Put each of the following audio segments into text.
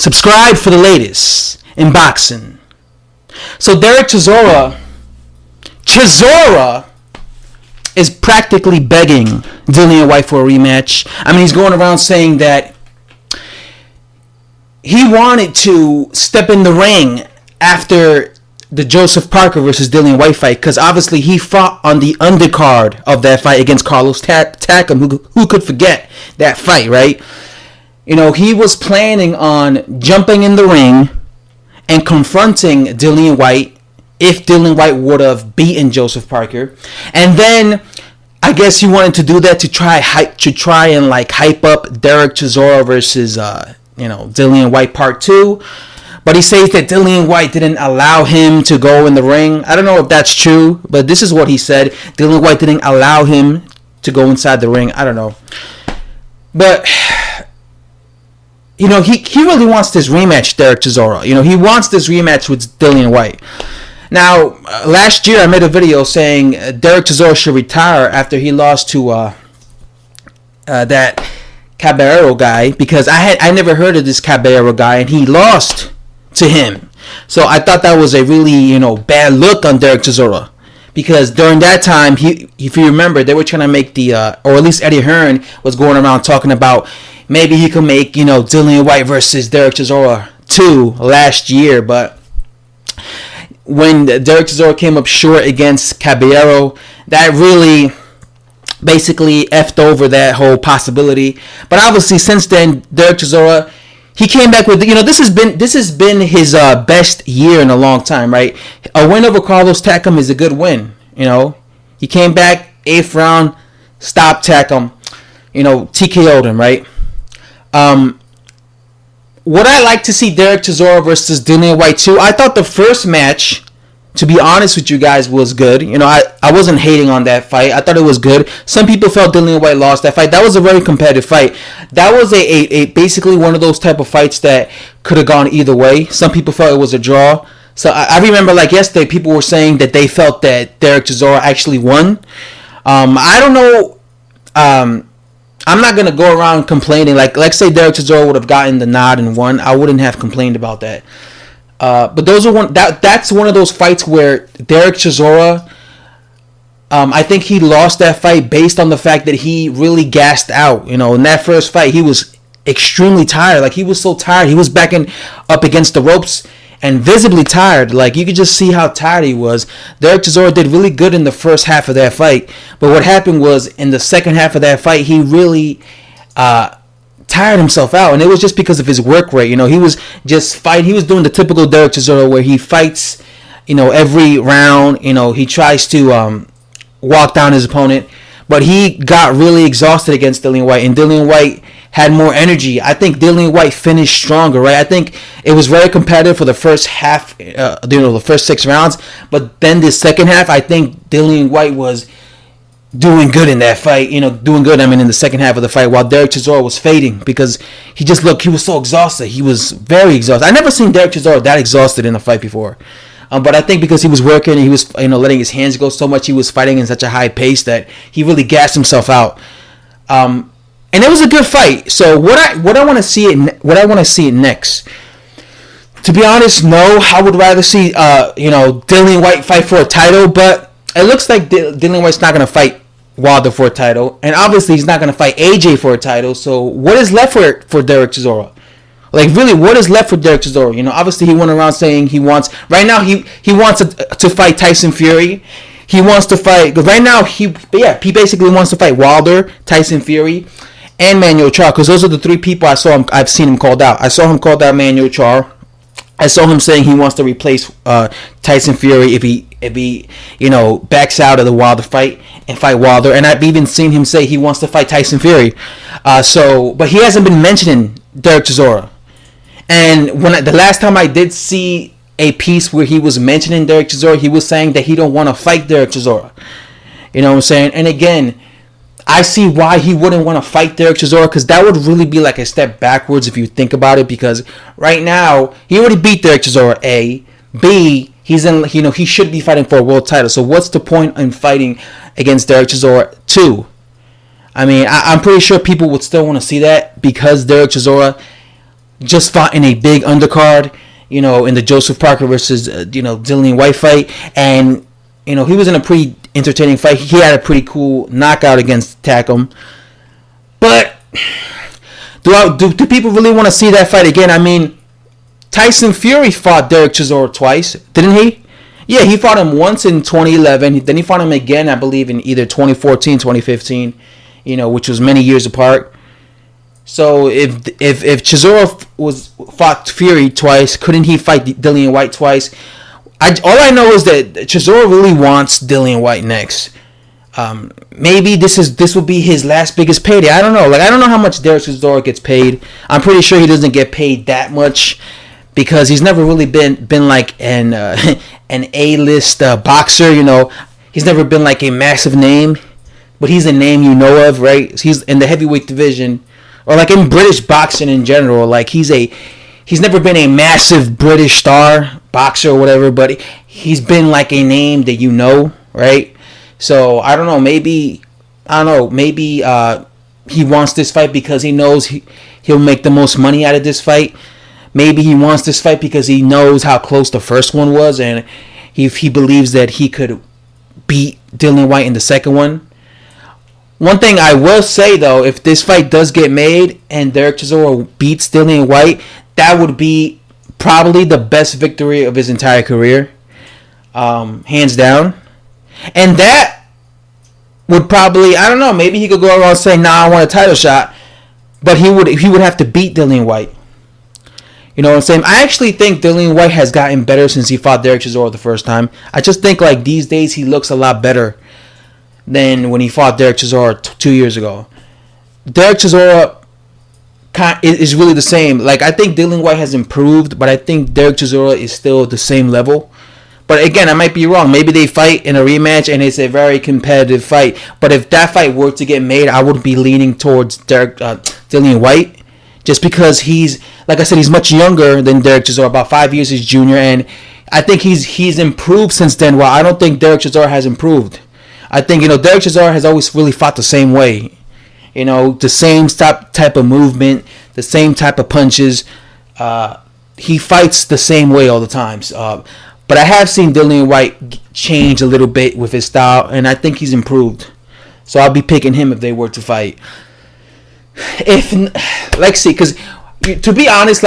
Subscribe for the latest in boxing. So Dereck Chisora is practically begging Dillian Whyte for a rematch. I mean, he's going around saying that he wanted to step in the ring after the Joseph Parker versus Dillian Whyte fight, because obviously he fought on the undercard of that fight against Carlos Takam. Who could forget that fight, right? You know, he was planning on jumping in the ring and confronting Dillian Whyte if Dillian Whyte would have beaten Joseph Parker. And then I guess he wanted to do that to try and hype up Dereck Chisora versus Dillian Whyte Part 2. But he says that Dillian Whyte didn't allow him to go in the ring. I don't know if that's true, but this is what he said. Dillian Whyte didn't allow him to go inside the ring. I don't know. But he really wants this rematch, Dereck Chisora. He wants this rematch with Dillian Whyte. Now, last year I made a video saying Dereck Chisora should retire after he lost to that Caballero guy, because I never heard of this Caballero guy, and he lost to him. So I thought that was a really bad look on Dereck Chisora, because during that time, if you remember, they were trying to make or at least Eddie Hearn was going around talking about maybe he could make Dillian Whyte versus Dereck Chisora 2 last year, but when Dereck Chisora came up short against Caballero, that really basically effed over that whole possibility. But obviously, since then, Dereck Chisora, he came back with this has been his best year in a long time, right? A win over Carlos Takam is a good win. He came back 8th round, stopped Takam, TKO'd him, right? Would I like to see Dereck Chisora versus Dillian Whyte 2? I thought the first match, to be honest with you guys, was good. I wasn't hating on that fight. I thought it was good. Some people felt Dillian Whyte lost that fight. That was a very competitive fight. That was a basically one of those type of fights that could have gone either way. Some people felt it was a draw. So I remember yesterday, people were saying that they felt that Dereck Chisora actually won. I don't know. I'm not gonna go around complaining. Let's say Dereck Chisora would have gotten the nod and won, I wouldn't have complained about that. But that's one of those fights where Dereck Chisora, I think he lost that fight based on the fact that he really gassed out. In that first fight, he was extremely tired. He was so tired. He was backing up against the ropes and visibly tired. You could just see how tired he was. Dereck Chisora did really good in the first half of that fight. But what happened was, in the second half of that fight, he really tired himself out. And it was just because of his work rate. He was just fighting. He was doing the typical Dereck Chisora where he fights, every round. He tries to walk down his opponent. But he got really exhausted against Dillian Whyte. And Dillian Whyte had more energy. I think Dillian Whyte finished stronger, right? I think it was very competitive for the first half, the first 6 rounds. But then the second half, I think Dillian Whyte was doing good in that fight. Doing good, in the second half of the fight, while Dereck Chisora was fading, because he was so exhausted. He was very exhausted. I never seen Dereck Chisora that exhausted in a fight before. But I think because he was working, he was letting his hands go so much, he was fighting in such a high pace that he really gassed himself out. And it was a good fight. So what I want to see it next. To be honest, no, I would rather see Dillian Whyte fight for a title, but it looks like Dillian Whyte's not going to fight Wilder for a title, and obviously he's not going to fight AJ for a title. So what is left for Dereck Chisora? Really, what is left for Dereck Chisora? Obviously he went around saying he wants to fight Tyson Fury. He wants to fight right now. He basically wants to fight Wilder, Tyson Fury, and Manuel Charr, because those are the 3 people I've seen him called out. I saw him called out Manuel Charr. I saw him saying he wants to replace Tyson Fury if he backs out of the Wilder fight and fight Wilder. And I've even seen him say he wants to fight Tyson Fury. But he hasn't been mentioning Dereck Chisora. And the last time I did see a piece where he was mentioning Dereck Chisora, he was saying that he don't want to fight Dereck Chisora. You know what I'm saying? And again, I see why he wouldn't want to fight Dereck Chisora, because that would really be like a step backwards if you think about it. Because right now he already beat Dereck Chisora. A, B, he's in. He should be fighting for a world title. So what's the point in fighting against Dereck Chisora 2? I'm pretty sure people would still want to see that, because Dereck Chisora just fought in a big undercard, in the Joseph Parker versus Dillian Whyte fight, and he was in a pretty entertaining fight. He had a pretty cool knockout against Takum, but do people really want to see that fight again? I mean, Tyson Fury fought Dereck Chisora twice, didn't he? Yeah, he fought him once in 2011. Then he fought him again, I believe, in either 2014, 2015, which was many years apart. So if Chisora fought Fury twice, couldn't he fight Dillian Whyte twice? All I know is that Chisora really wants Dillian Whyte next. Maybe this will be his last biggest payday. I don't know. I don't know how much Dereck Chisora gets paid. I'm pretty sure he doesn't get paid that much because he's never really been like an A-list boxer. He's never been like a massive name, but he's a name you know of, right? He's in the heavyweight division. Or like in British boxing in general, like he's never been a massive British star boxer or whatever, but he's been like a name that you know, right? So I don't know, maybe he wants this fight because he knows he'll make the most money out of this fight. Maybe he wants this fight because he knows how close the first one was, and he believes that he could beat Dillian Whyte in the second one. One thing I will say, though, if this fight does get made and Dereck Chisora beats Dillian Whyte, that would be probably the best victory of his entire career, hands down. And that would probably, I don't know, maybe he could go around saying, "Nah, I want a title shot," but he would have to beat Dillian Whyte. You know what I'm saying? I actually think Dillian Whyte has gotten better since he fought Dereck Chisora the first time. I just think like these days he looks a lot better than when he fought Dereck Chisora 2 years ago. Dereck Chisora is really the same. Like, I think Dillian Whyte has improved, but I think Dereck Chisora is still the same level. But again, I might be wrong. Maybe they fight in a rematch and it's a very competitive fight. But if that fight were to get made, I would be leaning towards Dillian Whyte, just because he's, like I said, he's much younger than Dereck Chisora, about 5 years his junior, and I think he's improved since then. While I don't think Dereck Chisora has improved. I think, Dereck Chisora has always really fought the same way. The same type of movement, the same type of punches. He fights the same way all the time. But I have seen Dillian Whyte change a little bit with his style, and I think he's improved. So I'll be picking him if they were to fight. Because to be honest,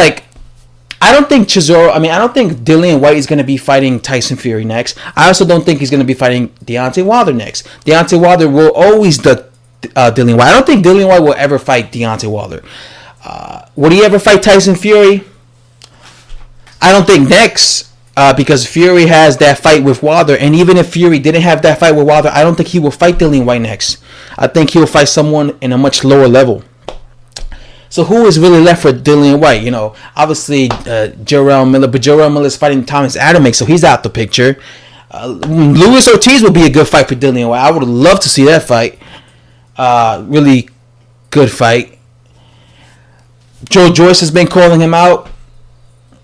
I don't think Dillian Whyte is going to be fighting Tyson Fury next. I also don't think he's going to be fighting Deontay Wilder next. Deontay Wilder will always duck Dillian Whyte. I don't think Dillian Whyte will ever fight Deontay Wilder. Would he ever fight Tyson Fury? I don't think next, because Fury has that fight with Wilder. And even if Fury didn't have that fight with Wilder, I don't think he will fight Dillian Whyte next. I think he'll fight someone in a much lower level. So who is really left for Dillian Whyte? Obviously Jarrell Miller, but Jarrell Miller is fighting Thomas Adamek, so he's out the picture. Luis Ortiz would be a good fight for Dillian Whyte. I would love to see that fight. Really good fight. Joe Joyce has been calling him out.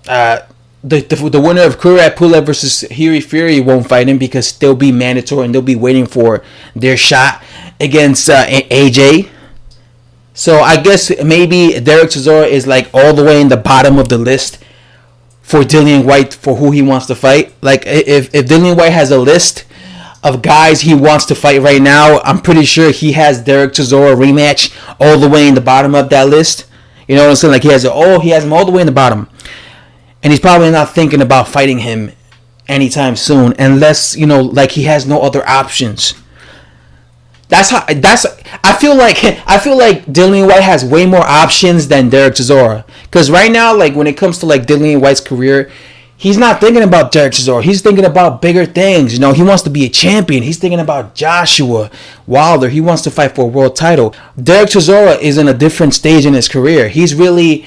The winner of Kurat Pulev versus Hiri Fury won't fight him because they'll be mandatory and they'll be waiting for their shot against AJ. So I guess maybe Dereck Chisora is all the way in the bottom of the list for Dillian Whyte for who he wants to fight. If Dillian Whyte has a list of guys he wants to fight right now, I'm pretty sure he has Dereck Chisora rematch all the way in the bottom of that list. You know what I'm saying? He has him all the way in the bottom. And he's probably not thinking about fighting him anytime soon unless, he has no other options. I feel like Dillian Whyte has way more options than Dereck Chisora. Because right now, when it comes to Dillian Whyte's career, he's not thinking about Dereck Chisora. He's thinking about bigger things. He wants to be a champion. He's thinking about Joshua Wilder. He wants to fight for a world title. Dereck Chisora is in a different stage in his career. He's really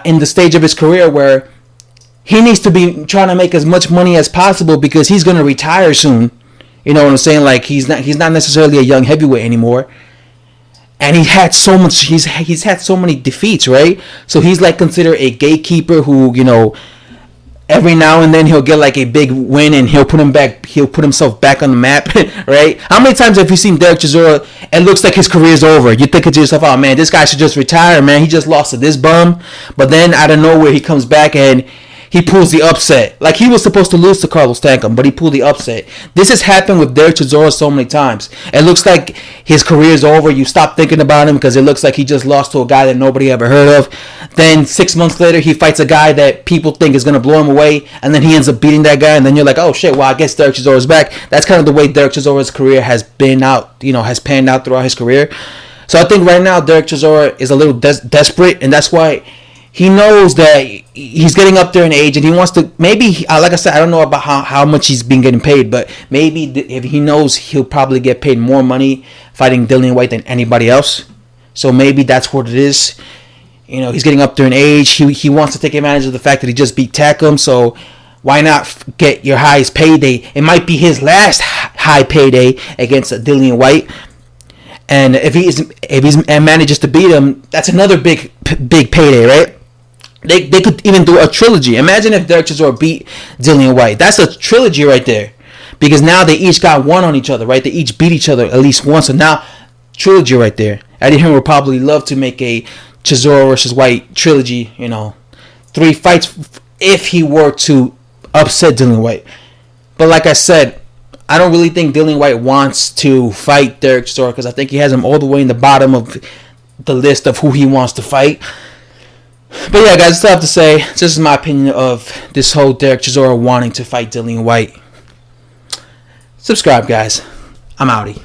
in the stage of his career where he needs to be trying to make as much money as possible because he's going to retire soon. You know what I'm saying? He's not necessarily a young heavyweight anymore, and he's had so had so many defeats, right? So he's considered a gatekeeper who every now and then he'll get like a big win and he'll put himself back on the map, right? How many times have you seen Dereck Chisora? It looks like his career's over. You think to yourself, oh man, this guy should just retire, man. He just lost to this bum. But then out of nowhere he comes back and he pulls the upset. Like, he was supposed to lose to Carlos Takam, but he pulled the upset. This has happened with Dereck Chisora so many times. It looks like his career is over. You stop thinking about him because it looks like he just lost to a guy that nobody ever heard of. Then 6 months later, he fights a guy that people think is going to blow him away, and then he ends up beating that guy, and then you're like, oh shit, well, I guess Dereck Chisora's back. That's kind of the way Dereck Chisora's career has panned out throughout his career. So I think right now Dereck Chisora is a little desperate, and that's why he knows that he's getting up there in age, and he wants to, maybe, like I said, I don't know about how much he's been getting paid, but maybe if he knows he'll probably get paid more money fighting Dillian Whyte than anybody else. So maybe that's what it is. He's getting up there in age. He wants to take advantage of the fact that he just beat Takam, so why not get your highest payday? It might be his last high payday against Dillian Whyte. And if he manages to beat him, that's another big payday, right? They could even do a trilogy. Imagine if Dereck Chisora beat Dillian Whyte. That's a trilogy right there. Because now they each got one on each other, right? They each beat each other at least once. So now, trilogy right there. Eddie Hearn would probably love to make a Chisora versus Whyte trilogy. 3 fights if he were to upset Dillian Whyte. But like I said, I don't really think Dillian Whyte wants to fight Dereck Chisora because I think he has him all the way in the bottom of the list of who he wants to fight. But yeah, guys, that's all I have to say. This is my opinion of this whole Dereck Chisora wanting to fight Dillian Whyte. Subscribe, guys. I'm outie.